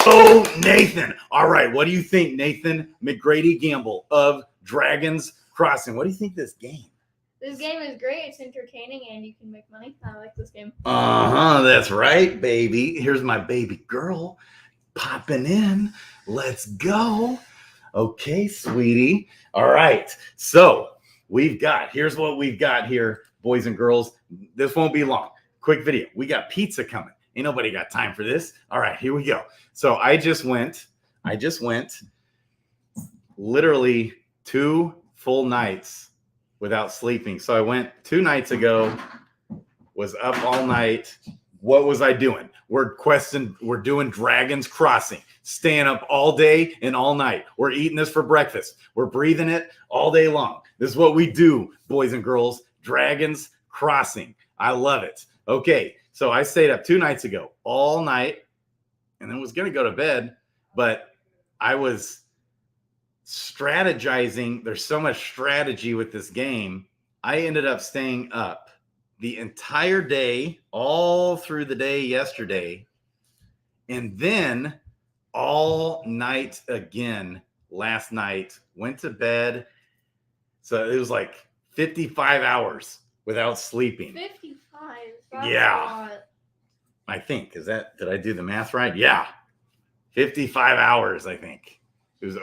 Oh, Nathan. All right. What do you think, Nathan McGrady Gamble of Dragons Crossing? What do you think of this game? This game is great. It's entertaining and you can make money. I like this game. That's right, baby. Here's my baby girl popping in. Let's go. Okay, sweetie. All right. So here's what we've got here, boys and girls. This won't be long. Quick video. We got pizza coming. Ain't nobody got time for this. All right, here we go. So I just went literally 2 full nights without sleeping. So I went 2 nights ago, was up all night. What was I doing? We're doing Dragons Crossing, staying up all day and all night. We're eating this for breakfast. We're breathing it all day long. This is what we do, boys and girls. Dragons Crossing. I love it. Okay, so I stayed up 2 nights ago all night and then was going to go to bed, but I was strategizing. There's so much strategy with this game. I ended up staying up the entire day, all through the day yesterday, and then all night again last night. Went to bed. So it was like 55 hours without sleeping. 55? That's Yeah. a lot. I think. Did I do the math right? Yeah. 55 hours, I think. It was,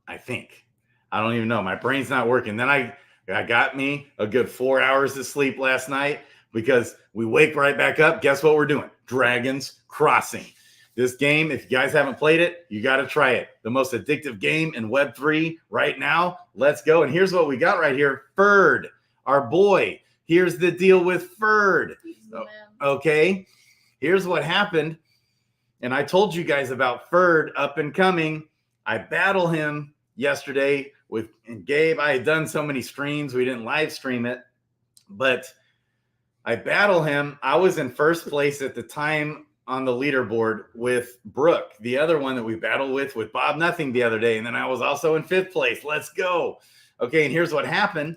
I think. I don't even know. My brain's not working. Then I got me a good 4 hours of sleep last night because we wake right back up. Guess what we're doing? Dragons Crossing. This game, if you guys haven't played it, you got to try it. The most addictive game in Web3 right now. Let's go. And here's what we got right here. FERD, our boy. Here's the deal with FERD. Okay. Here's what happened. And I told you guys about FERD up and coming. I battle him yesterday with Gabe. I had done so many streams. We didn't live stream it, but I battle him. I was in first place at the time on the leaderboard with Brooke, the other one that we battled with Bob Nothing the other day. And then I was also in 5th place. Let's go. Okay. And here's what happened.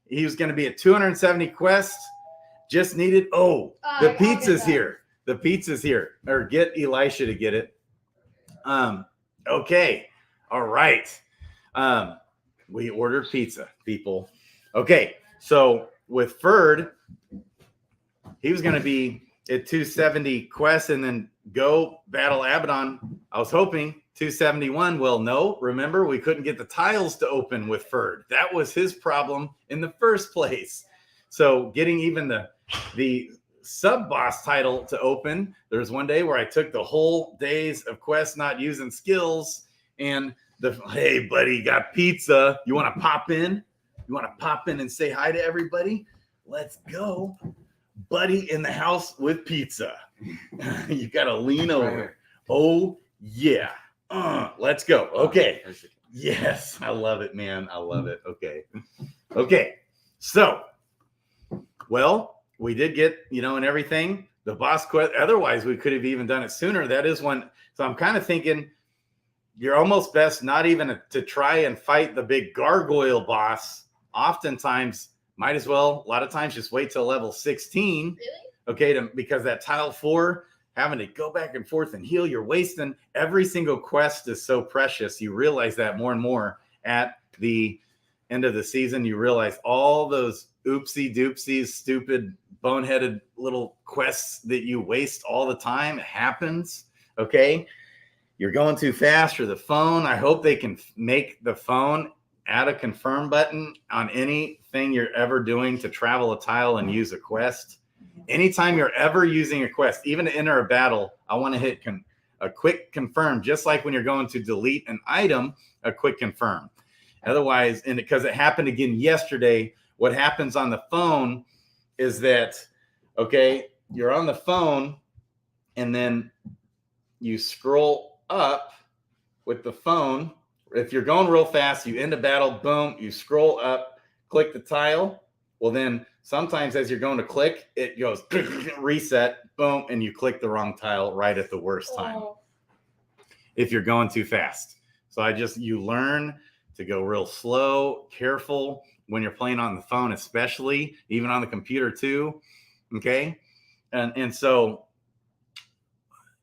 He was going to be at 270 quests. Just needed. The pizza's here. The pizza's here. Or get Elisha to get it. Okay. All right. We ordered pizza, people. Okay. So with FERD, he was going to be at 270 quests and then go battle Abaddon. I was hoping 271. Well, no, remember, we couldn't get the tiles to open with FERD. That was his problem in the first place. So getting even the sub boss title to open, there's one day where I took the whole days of quests not using skills and hey buddy, got pizza. You want to pop in? You want to pop in and say hi to everybody? Let's go. Buddy in the house with pizza. You got to lean over. Oh yeah. Let's go. Okay. Yes. I love it, man. I love it. Okay. Okay. So, well, we did get, and everything, the boss quest. Otherwise, we could have even done it sooner. That is one. So I'm kind of thinking you're almost best not even to try and fight the big gargoyle boss. Oftentimes, might as well, a lot of times, just wait till level 16. Really? Okay, because that tile 4, having to go back and forth and heal, you're wasting. Every single quest is so precious. You realize that more and more at the end of the season. You realize all those oopsie doopsies, stupid, boneheaded little quests that you waste all the time. It happens. Okay. You're going too fast or the phone. I hope they can make the phone add a confirm button on anything you're ever doing to travel a tile and use a quest. Anytime you're ever using a quest, even to enter a battle, I want to hit a quick confirm, just like when you're going to delete an item, a quick confirm. Otherwise, and because it happened again yesterday, what happens on the phone is that, okay, you're on the phone and then you scroll up with the phone. If you're going real fast, you end a battle, boom, you scroll up, click the tile. Well, then sometimes as you're going to click, it goes reset, boom, and you click the wrong tile right at the worst time. If you're going too fast. So you learn to go real slow, careful when you're playing on the phone, especially, even on the computer too. Okay. And so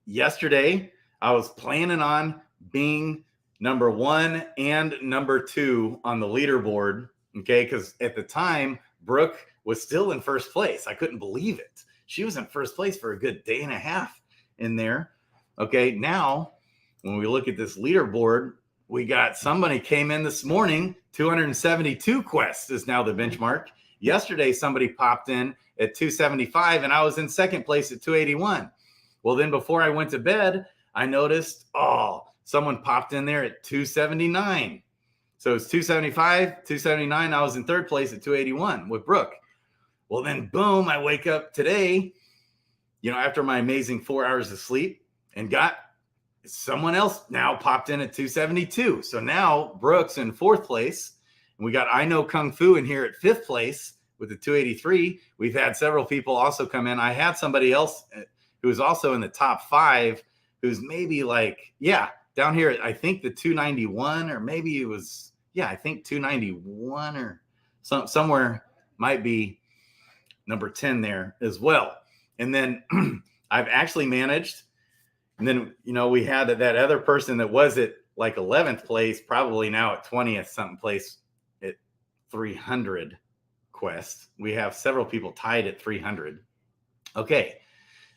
yesterday I was planning on being number 1 and number 2 on the leaderboard. Okay. Because at the time, Brooke was still in first place. I couldn't believe it. She was in first place for a good day and a half in there. Okay. Now, when we look at this leaderboard, we got somebody came in this morning, 272 quests is now the benchmark. Yesterday, somebody popped in at 275 and I was in second place at 281. Well, then before I went to bed, I noticed, someone popped in there at 279. So it's 275, 279. I was in third place at 281 with Brooke. Well, then boom, I wake up today, after my amazing 4 hours of sleep, and got someone else now popped in at 272. So now Brooke's in fourth place. And we got I Know Kung Fu in here at fifth place with the 283. We've had several people also come in. I had somebody else who was also in the top 5 who's maybe down here, I think the 291, or maybe it was, I think 291 or somewhere might be number 10 there as well. And then I've actually managed, and then, we had that other person that was at 11th place, probably now at 20th something place at 300 quests. We have several people tied at 300. Okay.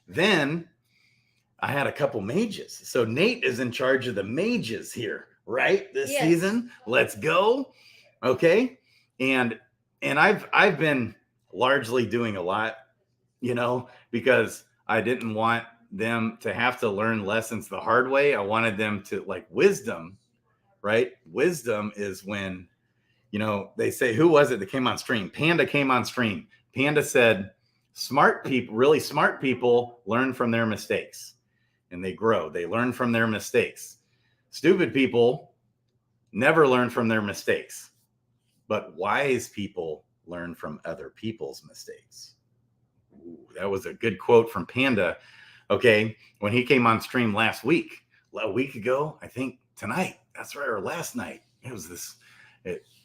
Then I had a couple mages. So Nate is in charge of the mages here, right? This season. Let's go. Okay. And I've been largely doing a lot, because I didn't want them to have to learn lessons the hard way. I wanted them to wisdom, right? Wisdom is when, they say, who was it that came on stream? Panda came on stream. Panda said, smart people, really smart people learn from their mistakes and they grow. They learn from their mistakes. Stupid people never learn from their mistakes, but wise people learn from other people's mistakes. Ooh, that was a good quote from Panda. Okay. When he came on stream a week ago, I think tonight, that's right, or last night. It was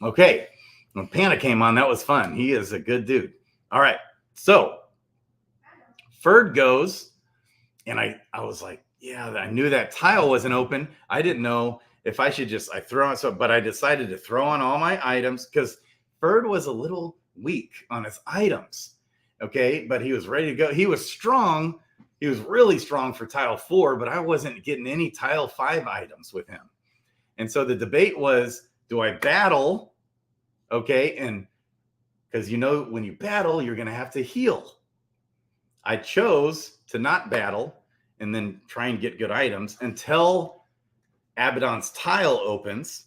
okay. When Panda came on, that was fun. He is a good dude. All right. So FERD goes, and I was like, I knew that tile wasn't open. I didn't know if I should but I decided to throw on all my items because FERD was a little weak on his items. Okay. But he was ready to go. He was strong. He was really strong for tile 4, but I wasn't getting any tile 5 items with him. And so the debate was, do I battle? Okay. And because when you battle, you're going to have to heal. I chose to not battle and then try and get good items until Abaddon's tile opens,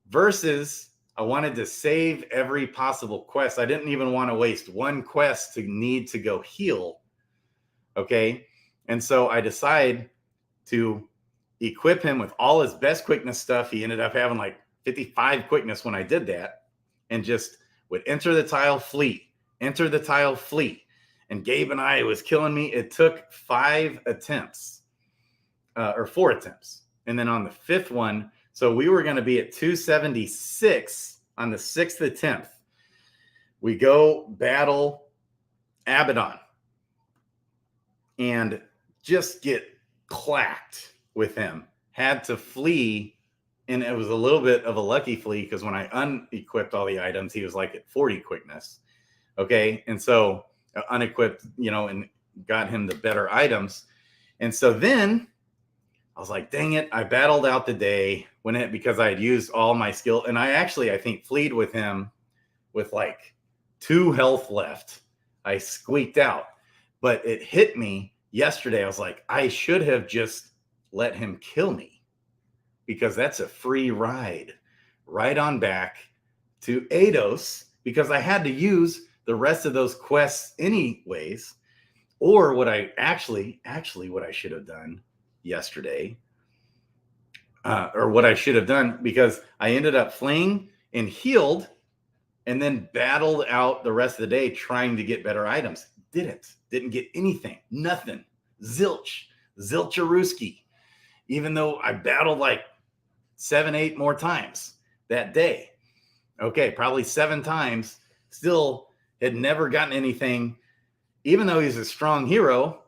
versus I wanted to save every possible quest. I didn't even want to waste one quest to need to go heal. Okay. And so I decide to equip him with all his best quickness stuff. He ended up having 55 quickness when I did that, and just would enter the tile, flee. And Gabe and I, it was killing me. It took 5 attempts or 4 attempts. And then on the 5th one, so we were going to be at 276 on the 6th attempt. We go battle Abaddon and just get clacked with him. Had to flee. And it was a little bit of a lucky flee because when I unequipped all the items, he was at 40 quickness. Okay. And so unequipped, and got him the better items. And so then I was like, dang it. I battled out the day because I had used all my skill. And I think fleed with him with 2 health left. I squeaked out, but it hit me yesterday. I was like, I should have just let him kill me, because that's a free ride right on back to Eidos, because I had to use the rest of those quests anyways. Or what I what I should have done yesterday, or what I should have done, because I ended up fleeing and healed and then battled out the rest of the day trying to get better items. Didn't get anything, nothing, zilcharuski, even though I battled 7, 8 more times that day. Okay, probably 7 times, still had never gotten anything, even though he's a strong hero.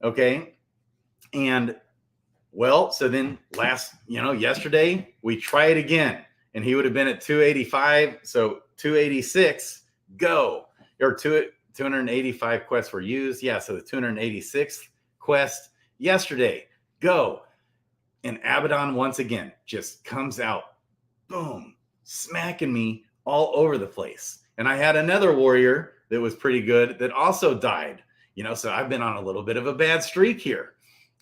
Okay. And well, so then yesterday we try it again, and he would have been at 285. So 286, go. Or 285 quests were used. Yeah, so the 286th quest yesterday, go. And Abaddon once again just comes out, boom, smacking me all over the place. And I had another warrior that was pretty good that also died. So I've been on a little bit of a bad streak here.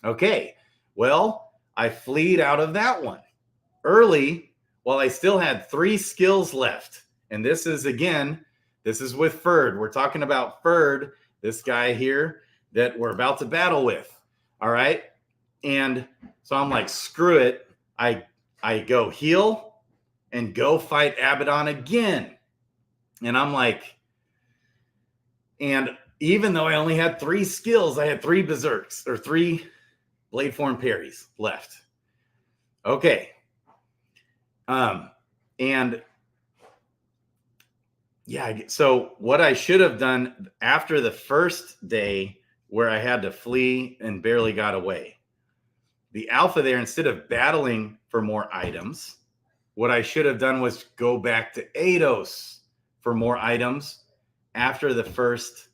Okay, well, I fleed out of that one early while I still had 3 skills left. And this is with FERD. We're talking about FERD, this guy here that we're about to battle with. All right. And so I'm like, screw it. I go heal and go fight Abaddon again. And I'm like, and even though I only had 3 skills, I had 3 berserks or 3 blade form parries left. Okay. And yeah, so what I should have done after the first day where I had to flee and barely got away, the alpha there, instead of battling for more items, what I should have done was go back to Eidos for more items after the first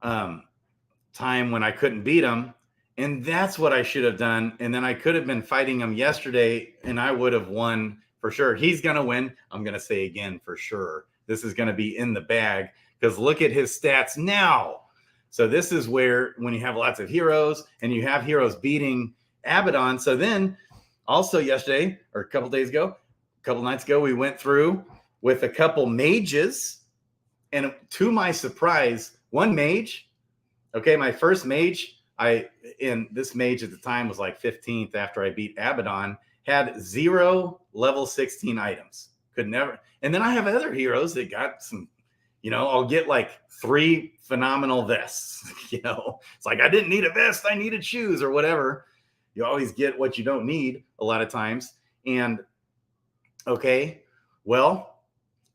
time when I couldn't beat him. And that's what I should have done. And then I could have been fighting him yesterday and I would have won for sure. He's going to win. I'm going to say again, for sure. This is going to be in the bag because look at his stats now. So this is where when you have lots of heroes and you have heroes beating Abaddon. So then also yesterday or a couple nights ago, we went through with a couple mages. And to my surprise, one mage, okay, my first mage, this mage at the time was like 15th after I beat Abaddon, had 0 level 16 items. Could never. And then I have other heroes that got some, I'll get like 3 phenomenal vests. It's like I didn't need a vest, I needed shoes or whatever. You always get what you don't need a lot of times. And okay, well,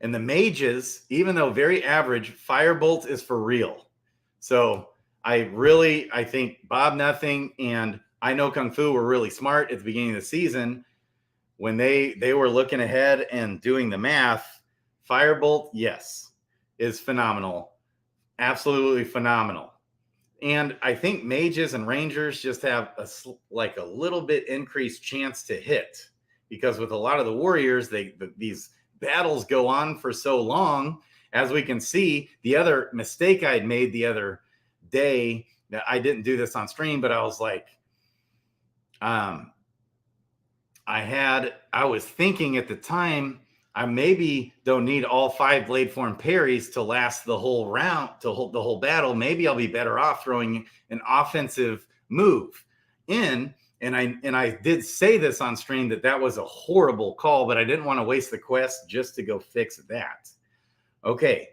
and the mages, even though very average, Firebolt is for real. So I think Bob Nothing and I Know Kung Fu were really smart at the beginning of the season when they were looking ahead and doing the math. Firebolt, yes, is phenomenal. Absolutely phenomenal. And I think mages and rangers just have a little bit increased chance to hit because with a lot of the warriors, these battles go on for so long. As we can see, the other mistake I'd made the other day, that I didn't do this on stream, but I was like, I was thinking at the time, I maybe don't need all 5 blade form parries to last the whole round, to hold the whole battle. Maybe I'll be better off throwing an offensive move in. And I did say this on stream that was a horrible call, but I didn't want to waste the quest just to go fix that. Okay.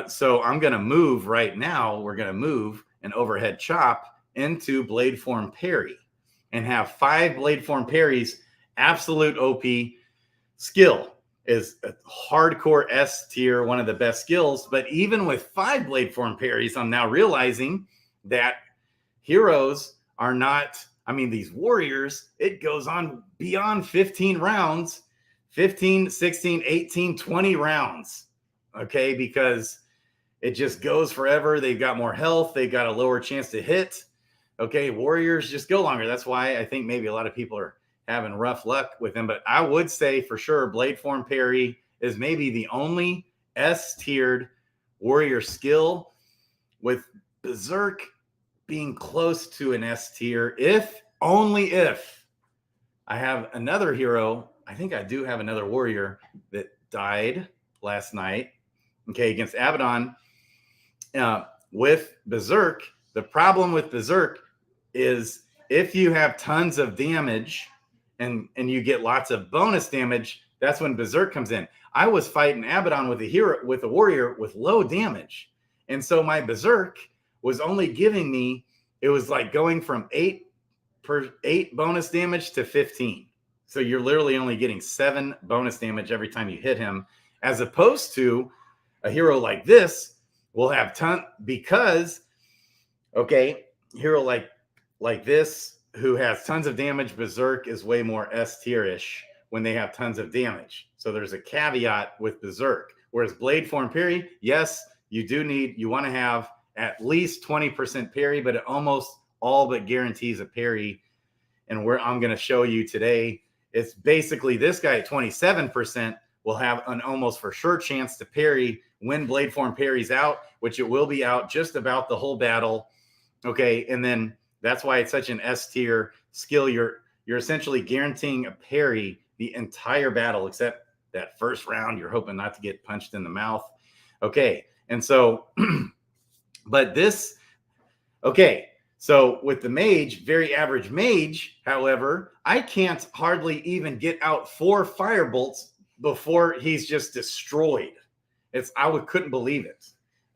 So I'm going to move right now. We're going to move an overhead chop into blade form parry and have 5 blade form parries. Absolute OP skill is a hardcore S tier, one of the best skills. But even with 5 blade form parries, I'm now realizing that heroes are not, these warriors, it goes on beyond 15 rounds, 15, 16, 18, 20 rounds. Okay, because it just goes forever. They've got more health. They've got a lower chance to hit. Okay, warriors just go longer. That's why I think maybe a lot of people are having rough luck with them. But I would say for sure, blade form parry is maybe the only S-tiered warrior skill, with berserk being close to an S tier, only if I have another hero. I think I do have another warrior that died last night. Okay, against Abaddon with berserk. The problem with berserk is if you have tons of damage and you get lots of bonus damage, that's when berserk comes in. I was fighting Abaddon with a warrior with low damage, and so my berserk was only giving me, it was like going from 8 bonus damage to 15. So you're literally only getting 7 bonus damage every time you hit him, as opposed to a hero like this will have hero like like this, who has tons of damage, Berserk is way more S tier-ish when they have tons of damage. So there's a caveat with Berserk. Whereas Blade Form Parry, yes, you want to have at least 20% parry, but it almost all but guarantees a parry. And where I'm going to show you today, it's basically this guy at 27% will have an almost for sure chance to parry when Blade Form parries out, which it will be out just about the whole battle. Okay, and then that's why it's such an S tier skill. You're essentially guaranteeing a parry the entire battle, except that first round. You're hoping not to get punched in the mouth. Okay, and so, but this, okay, so with the mage, very average mage, however, I can't hardly even get out 4 firebolts before he's just destroyed. Couldn't believe it.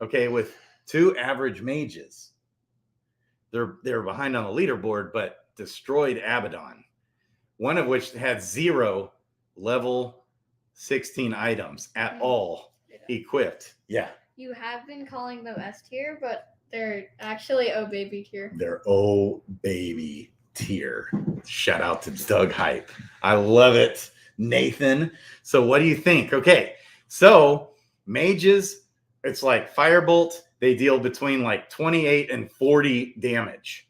Okay, with 2 average mages. They're behind on the leaderboard, but destroyed Abaddon. One of which had 0 level 16 items at all equipped. Yeah. You have been calling them S tier, but they're actually O baby tier. They're O baby tier. Shout out to Doug Hype. I love it, Nathan. So what do you think? Okay, so mages, it's like Firebolt. They deal between like 28 and 40 damage,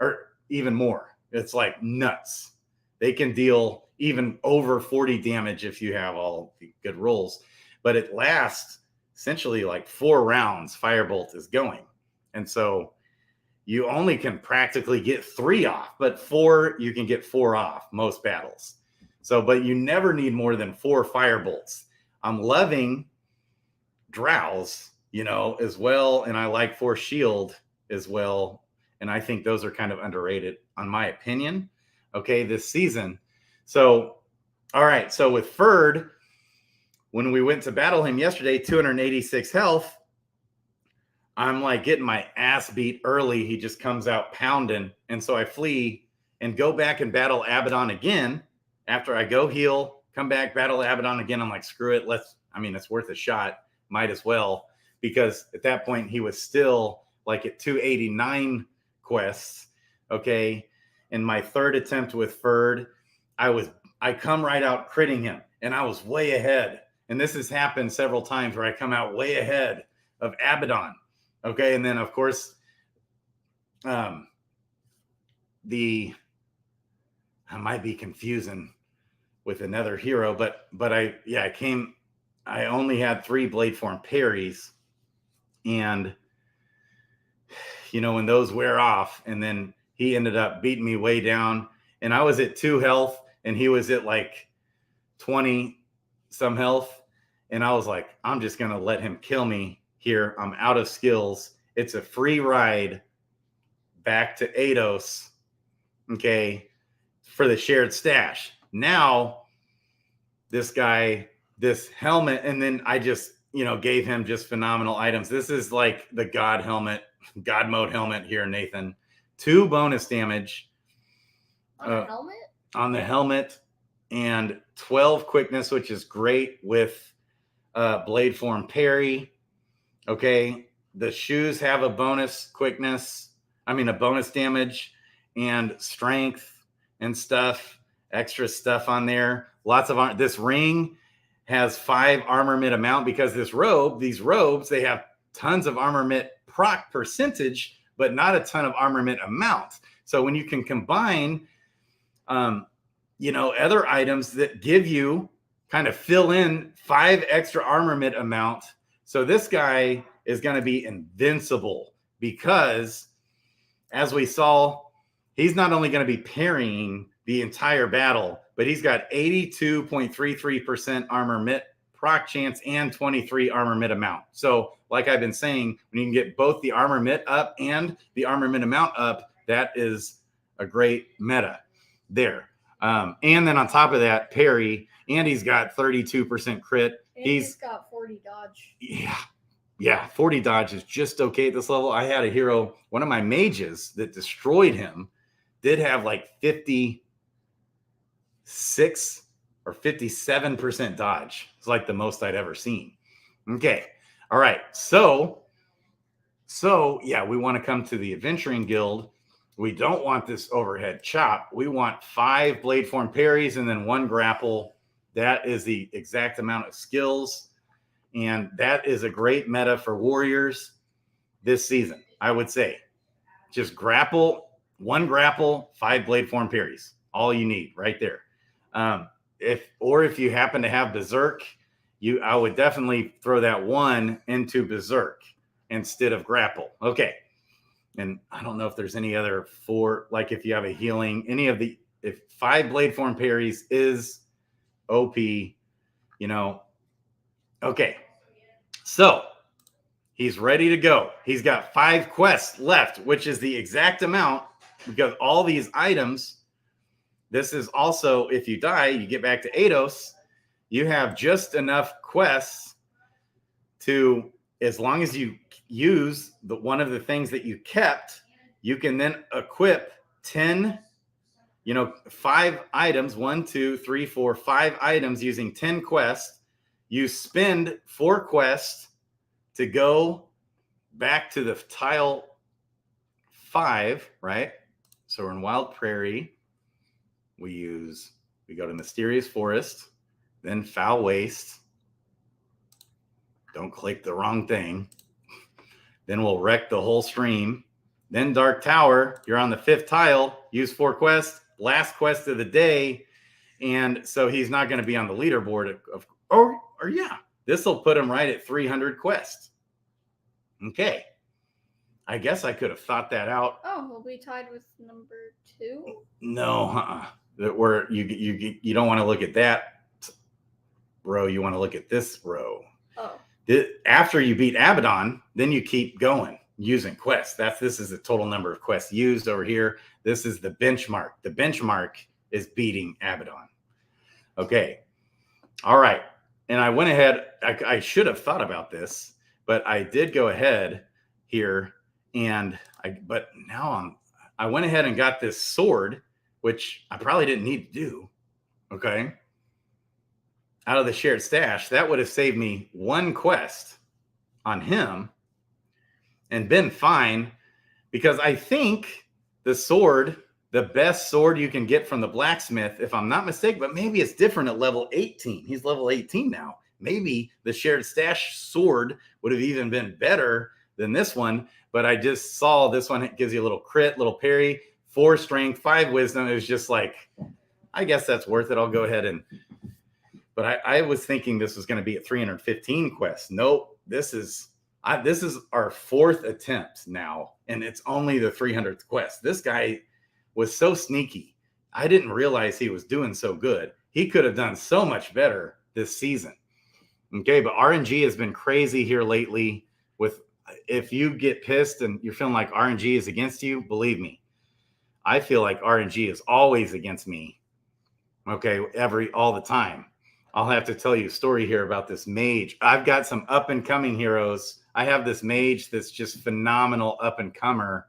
or even more. It's like nuts. They can deal even over 40 damage if you have all the good rolls. But it lasts essentially like 4 rounds. Firebolt is going. And so you only can practically get 3 off, but 4, you can get 4 off most battles. So, but you never need more than 4 Firebolts. I'm loving Drowse, as well. And I like Force Shield as well. And I think those are kind of underrated, on my opinion, okay, this season. So, all right. So with FERD, when we went to battle him yesterday, 286 health, I'm like getting my ass beat early. He just comes out pounding. And so I flee and go back and battle Abaddon again. After I go heal, come back, battle Abaddon again. I'm like, screw it. It's worth a shot. Might as well. Because at that point, he was still like at 289 quests. Okay. In my 3rd attempt with FERD, I come right out critting him. And I was way ahead. And this has happened several times where I come out way ahead of Abaddon. Okay. And then, of course, I might be confusing with another hero, but I only had 3 Blade Form parries. And, when those wear off, and then he ended up beating me way down, and I was at 2 health and he was at like 20 some health. And I was like, I'm just going to let him kill me here. I'm out of skills. It's a free ride back to Eidos. Okay. For the shared stash. Now this guy, this helmet, and then I just, gave him just phenomenal items. This is like the God mode helmet here, Nathan. 2 bonus damage on the helmet? On the helmet, and 12 quickness, which is great with Blade Form parry. Okay. The shoes have a bonus quickness. A bonus damage and strength and stuff, extra stuff on there. Lots of this ring has 5 armor mid amount, because these robes, they have tons of armor mid proc percentage, but not a ton of armor mid amount. So when you can combine, other items that give you kind of fill in 5 extra armor mid amount. So this guy is going to be invincible, because as we saw, he's not only going to be parrying the entire battle, but he's got 82.33% armor mid proc chance and 23 armor mid amount. So like I've been saying, when you can get both the armor mid up and the armor mid amount up, that is a great meta there. And then on top of that, parry, and he's got 32% crit. And he's got 40 dodge. Yeah, 40 dodge is just okay at this level. I had a hero, one of my mages that destroyed him, did have like 56 or 57% dodge. It's like the most I'd ever seen. Okay. All right. So yeah, we want to come to the Adventuring Guild. We don't want this overhead chop. We want 5 blade form parries and then 1 grapple. That is the exact amount of skills. And that is a great meta for warriors this season, I would say. Just grapple, 1 grapple, 5 blade form parries. All you need right there. If you happen to have berserk, I would definitely throw that 1 into berserk instead of grapple. Okay. And I don't know if there's any other 4, like if you have a healing, if 5 blade form parries is OP, Okay. So he's ready to go. He's got 5 quests left, which is the exact amount because all these items, this is also, if you die, you get back to Eidos, you have just enough quests to, as long as you use one of the things that you kept, you can then equip 10, 5 items, 1, 2, 3, 4, 5 items using 10 quests. You spend 4 quests to go back to the tile 5, right? So we're in Wild Prairie. We go to Mysterious Forest, then Foul Waste. Don't click the wrong thing. Then we'll wreck the whole stream. Then Dark Tower, you're on the 5th tile, use 4 quests, last quest of the day. And so he's not going to be on the leaderboard. Or yeah, this will put him right at 300 quests. Okay. I guess I could have thought that out. Oh, we'll be tied with number 2? No, where you don't want to look at that row. You want to look at this row. Oh. After you beat Abaddon, then you keep going using quests. This is the total number of quests used over here. This is the benchmark. The benchmark is beating Abaddon. Okay. All right. And I went ahead. I should have thought about this, but I did go ahead here but now I went ahead and got this sword, which I probably didn't need to do. Okay. Out of the shared stash, that would have saved me 1 quest on him and been fine, because I think the sword, the best sword you can get from the blacksmith, if I'm not mistaken, but maybe it's different at level 18. He's level 18 now. Maybe the shared stash sword would have even been better than this one, but I just saw this one. It gives you a little crit, little parry, 4 strength, 5 wisdom. It was just like, I guess that's worth it. I'll go ahead but I was thinking this was going to be at 315 quests. Nope. This is our 4th attempt now, and it's only the 300th quest. This guy was so sneaky. I didn't realize he was doing so good. He could have done so much better this season. Okay, but RNG has been crazy here lately. If you get pissed and you're feeling like RNG is against you, believe me, I feel like RNG is always against me. Okay, all the time. I'll have to tell you a story here about this mage. I've got some up and coming heroes. I have this mage that's just phenomenal up and comer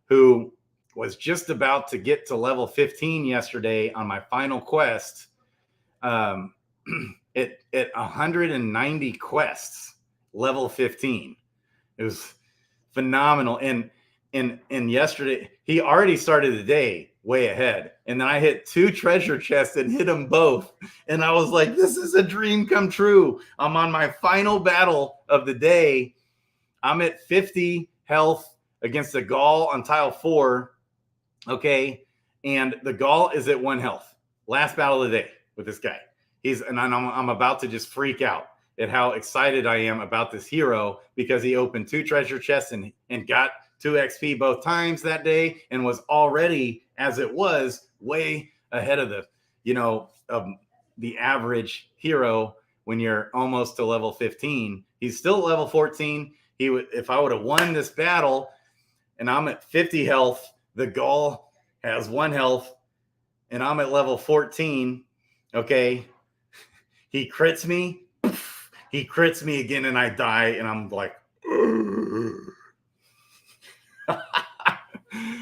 who was just about to get to level 15 yesterday on my final quest. At 190 quests, level 15. It was phenomenal. And yesterday, he already started the day way ahead. And then I hit 2 treasure chests and hit them both. And I was like, this is a dream come true. I'm on my final battle of the day. I'm at 50 health against the Gaul on tile 4. Okay. And the Gaul is at 1 health. Last battle of the day with this guy. I'm about to just freak out at how excited I am about this hero, because he opened 2 treasure chests and got 2 XP both times that day, and was already, as it was, way ahead of the average hero when you're almost to level 15. He's still at level 14. If I would have won this battle and I'm at 50 health, the Gaul has 1 health and I'm at level 14. Okay. He crits me. He crits me again and I die, and I'm like,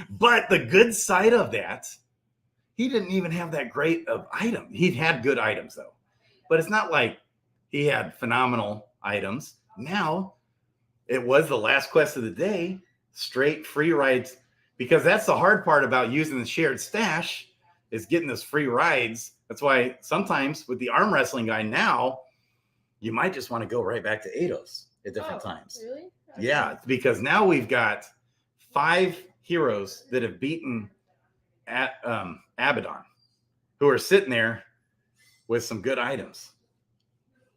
but the good side of that, he didn't even have that great of item. He'd had good items though, but it's not like he had phenomenal items. Now it was the last quest of the day, straight free rides because that's the hard part about using the shared stash is getting those free rides. That's why sometimes with the arm wrestling guy now, you might just want to go right back to Eidos at different times. Really? Okay. Yeah, because now we've got 5 heroes that have beaten at Abaddon, who are sitting there with some good items.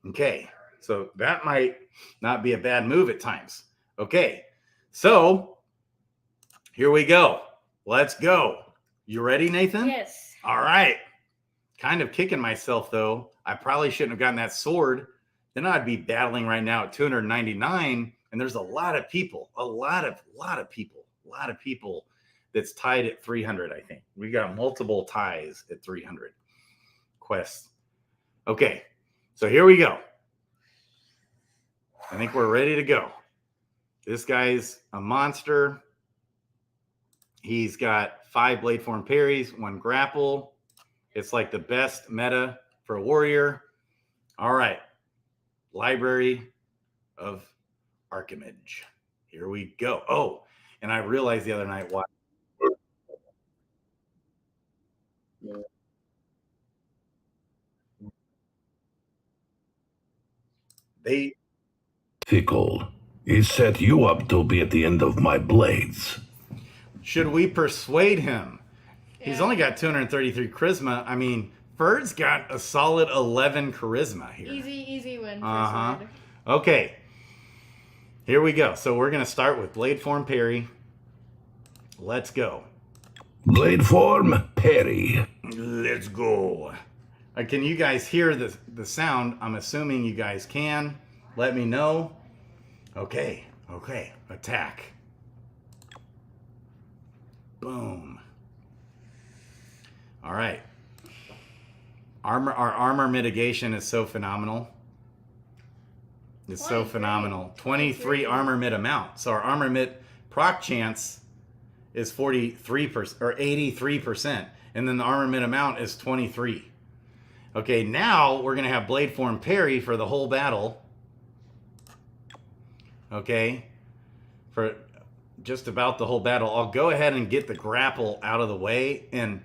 Okay, so that might not be a bad move at times. Okay, so here we go. Let's go. You ready, Nathan? Yes. All right. Kind of kicking myself, though. I probably shouldn't have gotten that sword. Then I'd be battling right now at 299, and there's a lot of people, a lot of people that's tied at 300, I think. We got multiple ties at 300 quests. Okay, so here we go. I think we're ready to go. This guy's a monster. He's got 5 blade form parries, 1 grapple. It's like the best meta for a warrior. All right. Library of Archimage. Here we go. Oh, and I realized the other night why. They Fickle. He set you up to be at the end of my blades. should we persuade him? He's Yeah. only got 233 charisma. I mean, FERD's got a solid 11 charisma here. Easy win. For Uh-huh. Sword. Okay. Here we go. So we're going to start with blade form parry. Let's go. Blade form, parry. Let's go. Can you guys hear the sound? I'm assuming you guys can. Let me know. Okay. Attack. Boom. All right. Our armor mitigation is so phenomenal. It's so 23. phenomenal. 23 armor mid amount. So our armor mid proc chance is 43% or 83%. And then the armor mid amount is 23. Okay, now we're going to have blade form parry for the whole battle. Okay, for just about the whole battle. I'll go ahead and get the grapple out of the way. And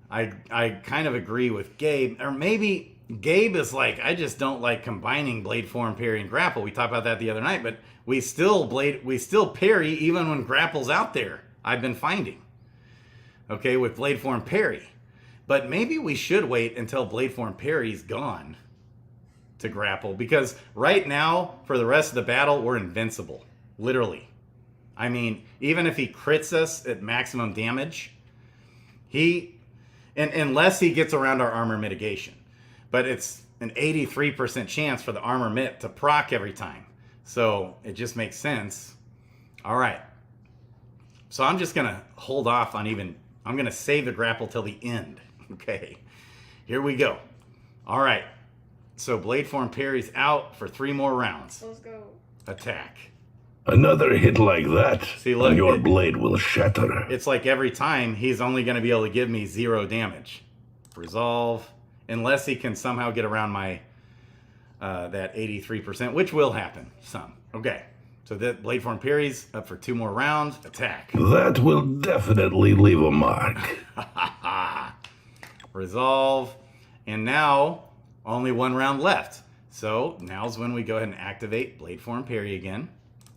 I kind of agree with Gabe. Or maybe Gabe is like, I just don't like combining blade form, parry, and grapple. We talked about that the other night, but we still parry even when grapple's out there. I've been finding. Okay, with blade form parry. But maybe we should wait until blade form parry's gone to grapple, because right now, for the rest of the battle, we're invincible. Literally. I mean, even if he crits us at maximum damage, unless he gets around our armor mitigation. But it's an 83% chance for the armor mit to proc every time. So it just makes sense. All right. So I'm just going to hold off on I'm going to save the grapple till the end. Okay. Here we go. All right. So blade form parry's out for 3 more rounds. Let's go. Attack. Another hit like that, See, look, and your blade will shatter. It's like every time he's only going to be able to give me 0 damage. Resolve. Unless he can somehow get around my that 83%, which will happen some. Okay. So that blade form parry's up for 2 more rounds. Attack. That will definitely leave a mark. Resolve. And now only 1 round left. So now's when we go ahead and activate blade form parry again.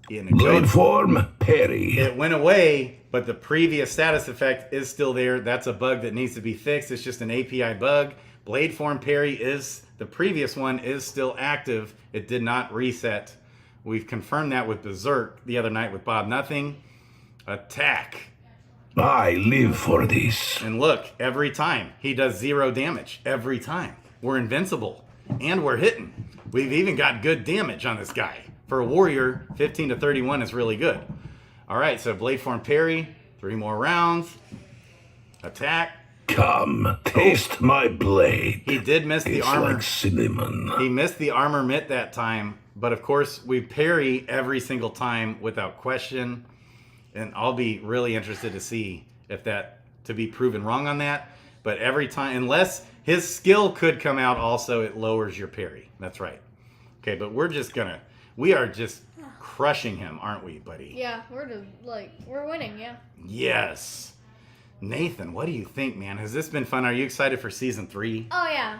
Blade form, parry. It went away, but the previous status effect is still there. That's a bug that needs to be fixed. It's just an API bug. Blade form parry the previous one is still active. It did not reset. We've confirmed that with Berserk the other night with Bob Nothing. Attack. I live for this. And look, every time he does 0 damage. Every time. We're invincible. And we're hitting. We've even got good damage on this guy. For a warrior, 15 to 31 is really good. All right, so blade form parry. 3 more rounds. Attack. Come, taste my blade. He did miss the It's armor. like cinnamon. He missed the armor mitt that time. But of course, we parry every single time without question. And I'll be really interested to see if to be proven wrong on that. But every time, unless his skill could come out also, it lowers your parry. That's right. Okay, but we're We are just crushing him, aren't we, buddy? Yeah, we're winning, yeah. Yes. Nathan, what do you think, man? Has this been fun? Are you excited for season 3? Oh yeah.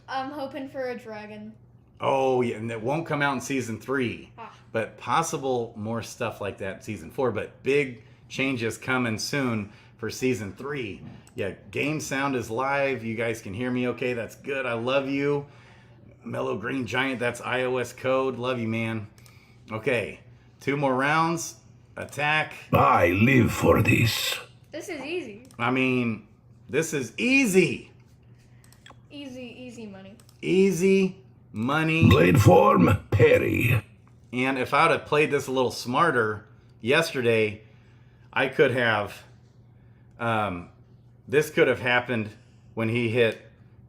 I'm hoping for a dragon. Oh, yeah, and it won't come out in season 3. Ah. But possible more stuff like that in season 4. But big changes coming soon for season 3. Yeah, game sound is live. You guys can hear me okay. That's good. I love you. Mellow Green Giant, that's iOS code. Love you, man. Okay, 2 more rounds. Attack. I live for this. This is easy. I mean, this is easy. Easy money. Easy money. Blade form, parry. And if I would have played this a little smarter yesterday, I could have, this could have happened when he hit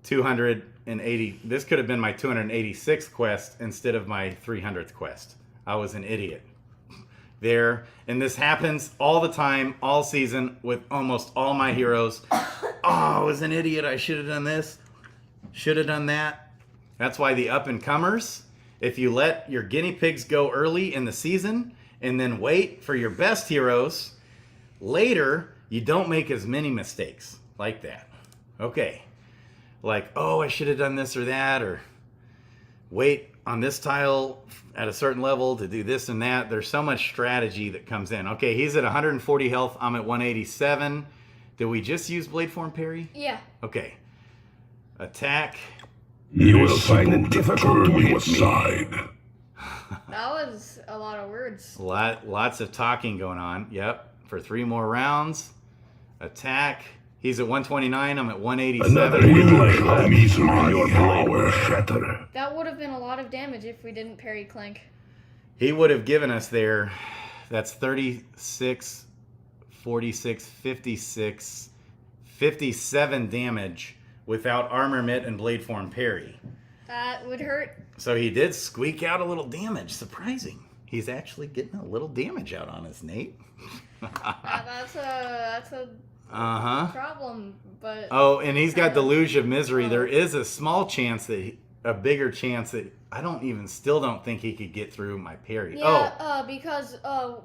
280. This could have been my 286th quest instead of my 300th quest. I was an idiot there. And this happens all the time, all season, with almost all my heroes. Oh, I was an idiot. I should have done this. Should have done that. That's why the up-and-comers, if you let your guinea pigs go early in the season and then wait for your best heroes, later you don't make as many mistakes like that. Okay. Like, oh, I should have done this or that, or wait on this tile at a certain level to do this and that. There's so much strategy that comes in. Okay, he's at 140 health. I'm at 187. Did we just use Blade Form Parry? Yeah. Okay. Attack. You will find it difficult to win with me. That was a lot of words. Lots of talking going on. Yep. For 3 more rounds. Attack. He's at 129. I'm at 187. Another hit like how easily your blade will shatter. That would have been a lot of damage if we didn't parry Clank. He would have given us there. That's 36, 46, 56, 57 damage without armor mitt and blade form parry. That would hurt. So he did squeak out a little damage. Surprising. He's actually getting a little damage out on us, Nate. That's a problem, but... Oh, and he's got Deluge of Misery. There is a small chance that a bigger chance that still don't think he could get through my parry. Yeah, because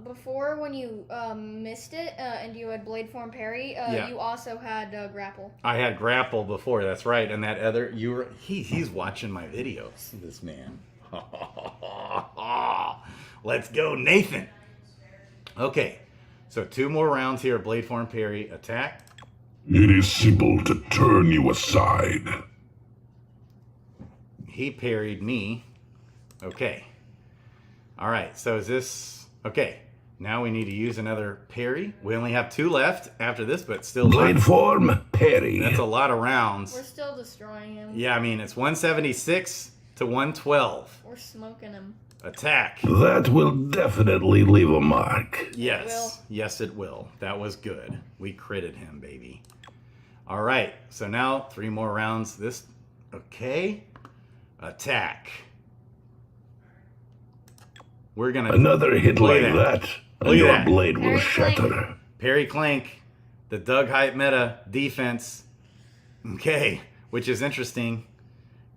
before when you missed it and you had blade form parry, you also had grapple. I had grapple before. That's right. And that other he's watching my videos. This man. Let's go, Nathan. Okay, so 2 more rounds here. Blade form parry. Attack. It is simple to turn you aside. He parried me. Okay. All right. So is this... Okay. Now we need to use another parry. We only have 2 left after this, but still... Blade form, parry. That's a lot of rounds. We're still destroying him. Yeah, I mean, it's 176 to 112. We're smoking him. Attack. That will definitely leave a mark. Yes. It will. Yes, it will. That was good. We critted him, baby. All right. So now 3 more rounds. This... Okay. Attack. We're gonna another hit like that, and your blade will shatter. Parry Clank, the Doug Hype meta defense. Okay, which is interesting.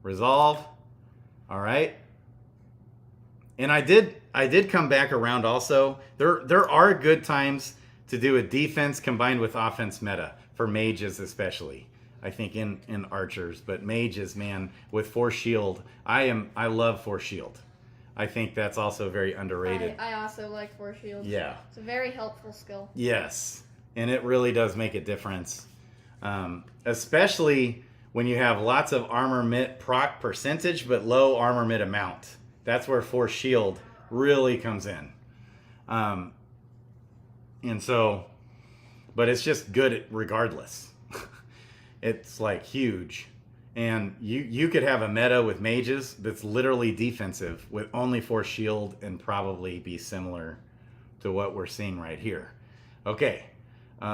Resolve. All right. And I did come back around also. There are good times to do a defense combined with offense meta for mages especially. I think in archers, but mages, man, with Force Shield, I love Force Shield. I think that's also very underrated. I also like Force Shield. Yeah. It's a very helpful skill. Yes, and it really does make a difference. Especially when you have lots of armor mitt proc percentage, but low armor mitt amount. That's where Force Shield really comes in. And so, but it's just good regardless. It's like huge. And you could have a meta with mages that's literally defensive with only Force Shield and probably be similar to what we're seeing right here. Okay. 2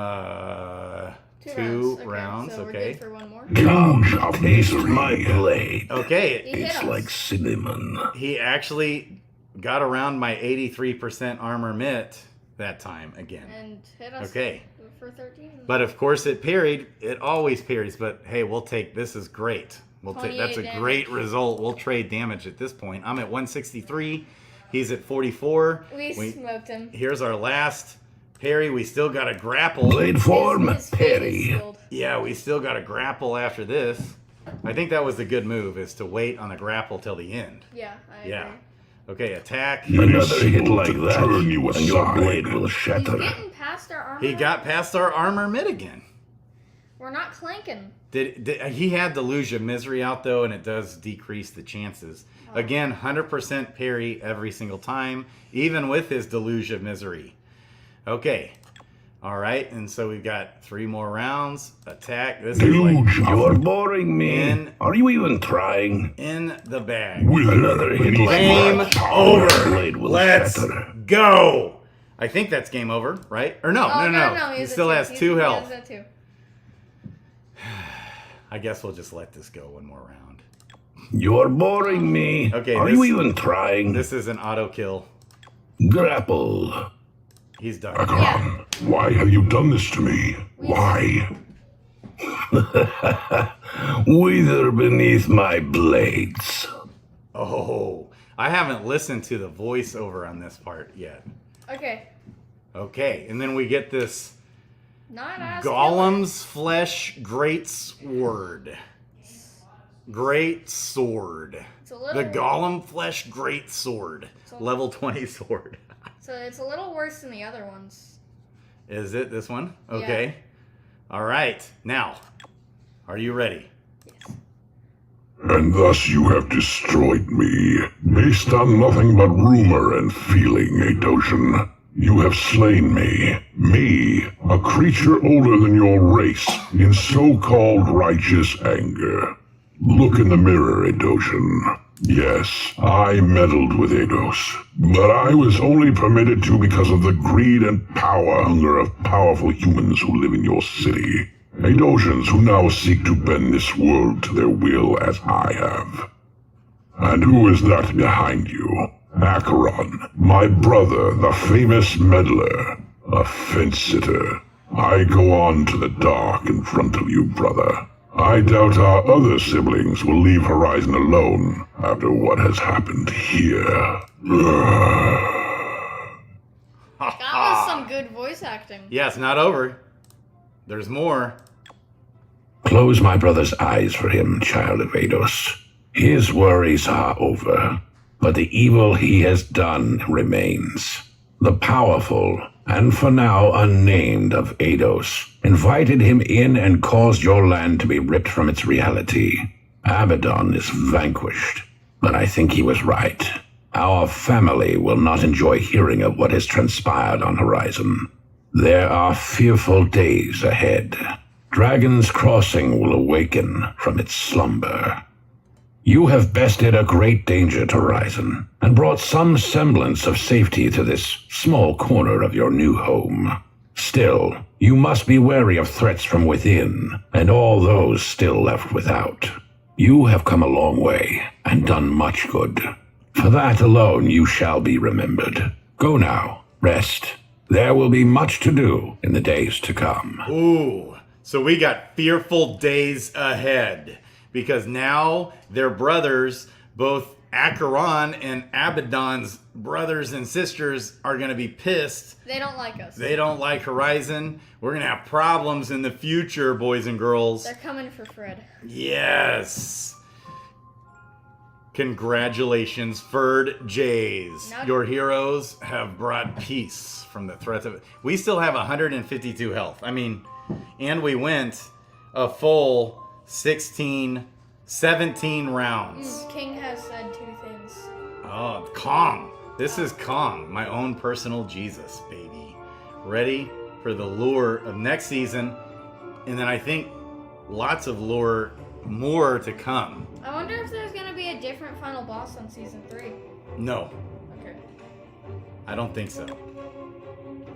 rounds. So we're good for 1 more. Come taste my blade. Okay. It's like cinnamon. He actually got around my 83% armor mitt that time again. And hit us for 13. But of course it parried. It always parries. But hey, we'll take this is great. We'll take that's a great result. We'll trade damage at this point. I'm at 163. He's at 44. We smoked him. Here's our last parry. We still got a grapple. Blade form, His fate is parry. sealed. Yeah, we still got a grapple after this. I think that was the good move, is to wait on the grapple till the end. Yeah, I Yeah. agree. Okay, attack. Another hit like to that, turn you and your aside. blade will He's shatter. getting past our armor. He got past our armor mid again. We're not clanking. He had Deluge of Misery out, though, and it does decrease the chances. Again, 100% parry every single time, even with his Deluge of Misery. Okay. All right, and so we've got 3 more rounds. Attack. This is like Deluge You're of boring me. In- Are you even trying? in the bag. Wither Another hit beneath like Game my that. power. Your blade will Let's shatter. go. I think that's game over, right? Or no, Oh, no. He has a still two. has 2 He health. has a 2. I guess we'll just let this go one more round. You're boring me. Okay, Are this- you even trying? This is an auto kill. Grapple. He's done. Abaddon, why have you done this to me? Why? Wither beneath my blades. Oh, I haven't listened to the voiceover on this part yet. Okay. Okay, and then we get this Not as Golem's Flesh Great Sword. Great Sword. It's a little, The Golem Flesh Great Sword. a- Level 20 sword. So it's a little worse than the other ones. Is it this one? Okay. All right. Now, are you ready? Yes. And thus you have destroyed me, based on nothing but rumor and feeling, Adosian. You have slain me, a creature older than your race, in so-called righteous anger. Look in the mirror, Adosian. Yes, I meddled with Eidos, but I was only permitted to because of the greed and power hunger of powerful humans who live in your city. Adosians who now seek to bend this world to their will as I have. And who is that behind you? Acheron, my brother, the famous meddler, a fence-sitter. I go on to the dark in front of you, brother. I doubt our other siblings will leave Horizon alone after what has happened here. That was some good voice acting. Yeah, it's not over. There's more. Close my brother's eyes for him, child of Eidos. His worries are over, but the evil he has done remains. The powerful, and for now unnamed, of Eidos invited him in and caused your land to be ripped from its reality. Abaddon is vanquished, but I think he was right. Our family will not enjoy hearing of what has transpired on Horizon. There are fearful days ahead. Dragon's Crossing will awaken from its slumber. You have bested a great danger to Horizon, and brought some semblance of safety to this small corner of your new home. Still, you must be wary of threats from within, and all those still left without. You have come a long way, and done much good. For that alone you shall be remembered. Go now, rest. There will be much to do in the days to come. Ooh, so we got fearful days ahead. Because now their brothers, both Acheron and Abaddon's brothers and sisters, are going to be pissed. They don't like us. They don't like Horizon. We're going to have problems in the future, boys and girls. They're coming for Fred. Yes. Congratulations, FERD Jays. Now- Your heroes have brought peace from the threats of it. We still have 152 health. I mean, and we went a full 17 rounds. King has said 2 things. Oh, Kong. This is Kong, my own personal Jesus, baby. Ready for the lure of next season. And then I think lots of lure more to come. I wonder if there's going to be a different final boss on season 3. No, Okay. I don't think so.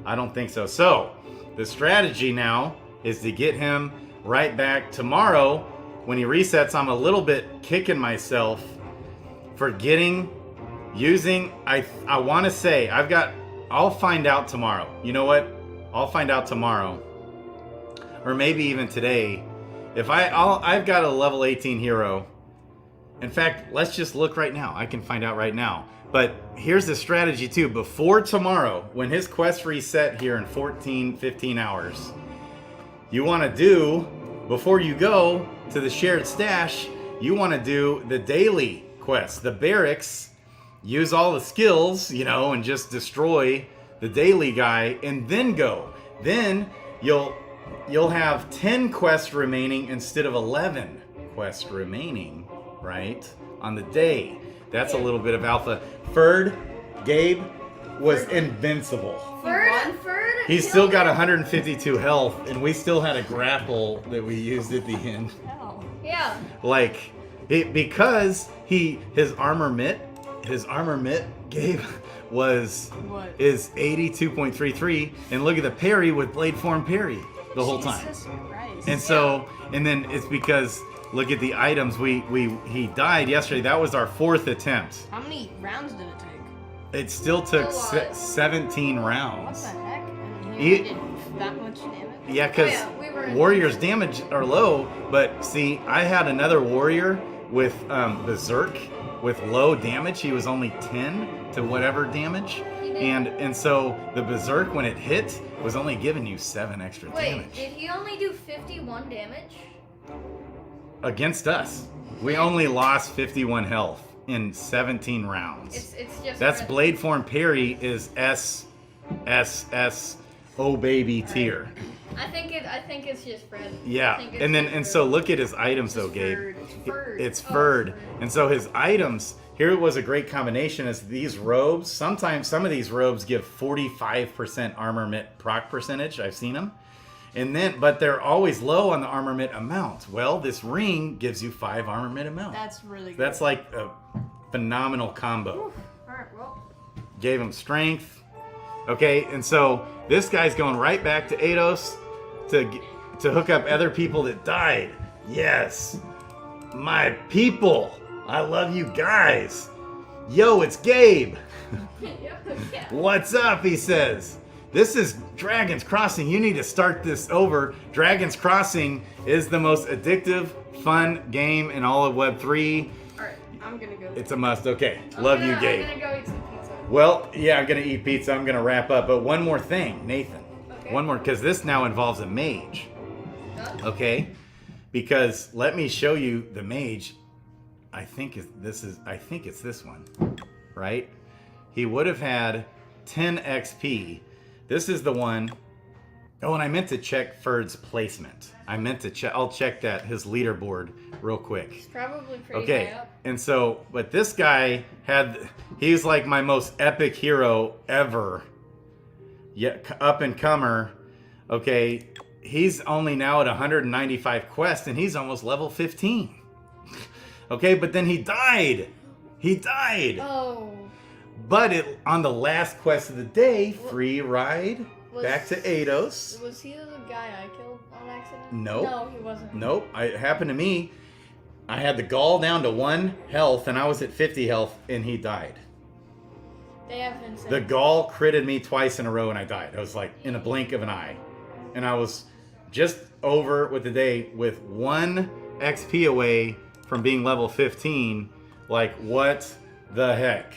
I don't think so. So, the strategy now is to get him right back tomorrow when he resets. I'm a little bit kicking myself for using, I want to say, I'll find out tomorrow. You know what? I'll find out tomorrow. Or maybe even today. If I've got a level 18 hero. In fact, let's just look right now. I can find out right now. But here's the strategy too. Before tomorrow, when his quest reset here in 14, 15 hours, you want to do, before you go to the shared stash, you want to do the daily quest, the barracks, use all the skills, and just destroy the daily guy and then go. Then you'll have 10 quests remaining instead of 11 quests remaining, right? On the day. That's a little bit of alpha. FERD, Gabe, was invincible. FERD. He's still got 152 health, and we still had a grapple that we used at the end. Yeah. Because his armor mitt, Gabe, is 82.33, and look at the parry with blade form parry the whole time. Jesus Christ. And so, and then it's because look at the items. He died yesterday. That was our 4th attempt. How many rounds did it take? It still took A lot. 17 What rounds. the heck? And He- he did that much damage? Yeah, because we were in- warriors' damage are low, but see, I had another warrior with Berserk with low damage. He was only 10 to whatever damage. And so the Berserk, when it hit, was only giving you 7 extra damage. Wait, did he only do 51 damage? Against us. We only lost 51 health in 17 rounds. It's just. That's red. blade form parry is S, oh baby tier. I think it's just red. Yeah, and so look at his items though, Gabe. FERD. It's Oh, FERD, and so his items here was a great combination. Is these robes? Sometimes some of these robes give 45% armor mitt proc percentage. I've seen them, but they're always low on the armor mitt amount. Well, this ring gives you 5 armor mitt amount. That's really good. That's like a phenomenal combo. Alright, well. Gave him strength. Okay, and so this guy's going right back to Eidos to hook up other people that died. Yes, my people. I love you guys. Yo, it's Gabe. Yeah. What's up? He says. This is Dragon's Crossing. You need to start this over. Dragon's Crossing is the most addictive, fun game in all of Web3. Alright, I'm gonna go. It's a must. Okay, love you, Gabe. I'm gonna go eat some pizza. Well, yeah, I'm gonna eat pizza. I'm gonna wrap up, but one more thing, Nathan. Okay. One more, because this now involves a mage. Done? Okay, because let me show you the mage. I think it's this one, right? He would have had 10 XP. This is the one. Oh, and I meant to check FERD's placement. I'll check his leaderboard real quick. It's probably pretty Okay, high up. and so, but this guy he's like my most epic hero ever. Yeah, up and comer. Okay, he's only now at 195 quests, and he's almost level 15. Okay, but then he died. Oh. But on the last quest of the day, free ride back to Eidos. Was he the guy I killed on accident? Nope. No, he wasn't. Nope, it happened to me. I had the gall down to 1 health, and I was at 50 health, and he died. They have been saying. The gall critted me twice in a row, and I died. I was like in a blink of an eye. And I was just over with the day with 1 XP away from being level 15. Like, what the heck?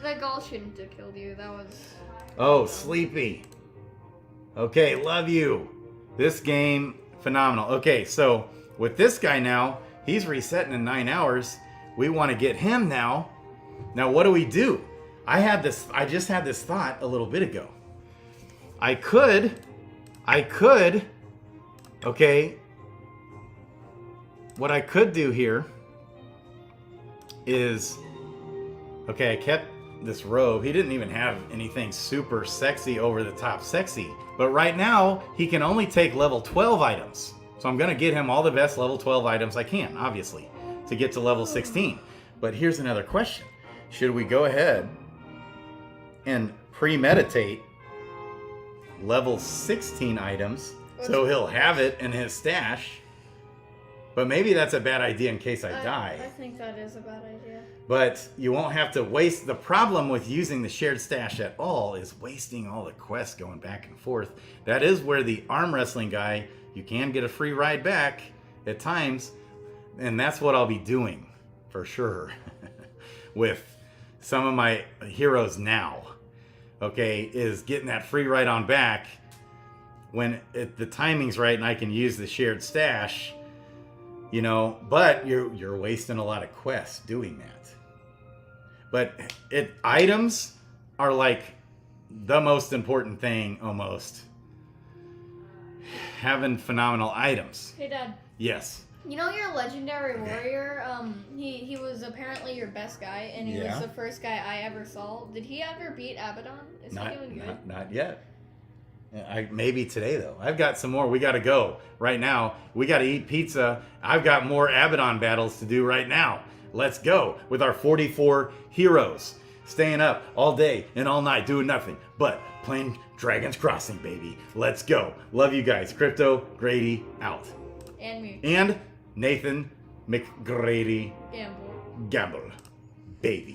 That gall shouldn't have killed you. That was. Oh, Sleepy. Okay, love you. This game, phenomenal. Okay, so with this guy now, he's resetting in 9 hours. We want to get him now. Now, what do we do? I just had this thought a little bit ago. I could, okay. What I could do here is, okay, I kept this robe. He didn't even have anything super sexy over the top sexy. But right now, he can only take level 12 items. So I'm going to get him all the best level 12 items I can, obviously, to get to level 16. But here's another question. Should we go ahead and premeditate level 16 items so he'll have it in his stash? But maybe that's a bad idea in case I die. I think that is a bad idea. But you won't have to waste. The problem with using the shared stash at all is wasting all the quests going back and forth. That is where the arm wrestling guy, you can get a free ride back at times. And that's what I'll be doing for sure with some of my heroes now, okay, is getting that free ride on back when the timing's right and I can use the shared stash, you know, but you're wasting a lot of quests doing that. But items are like the most important thing almost. Having phenomenal items. Hey, Dad. Yes. You know your legendary warrior? He was apparently your best guy, and he was the first guy I ever saw. Did he ever beat Abaddon? Is he doing good? Not yet. Maybe today though. I've got some more. We got to go right now. We got to eat pizza. I've got more Abaddon battles to do right now. Let's go with our 44 heroes, staying up all day and all night doing nothing but playing Dragon's Crossing, baby. Let's go. Love you guys. Crypto Grady out. And me. And Nathan McGrady Gamble. Gamble, baby.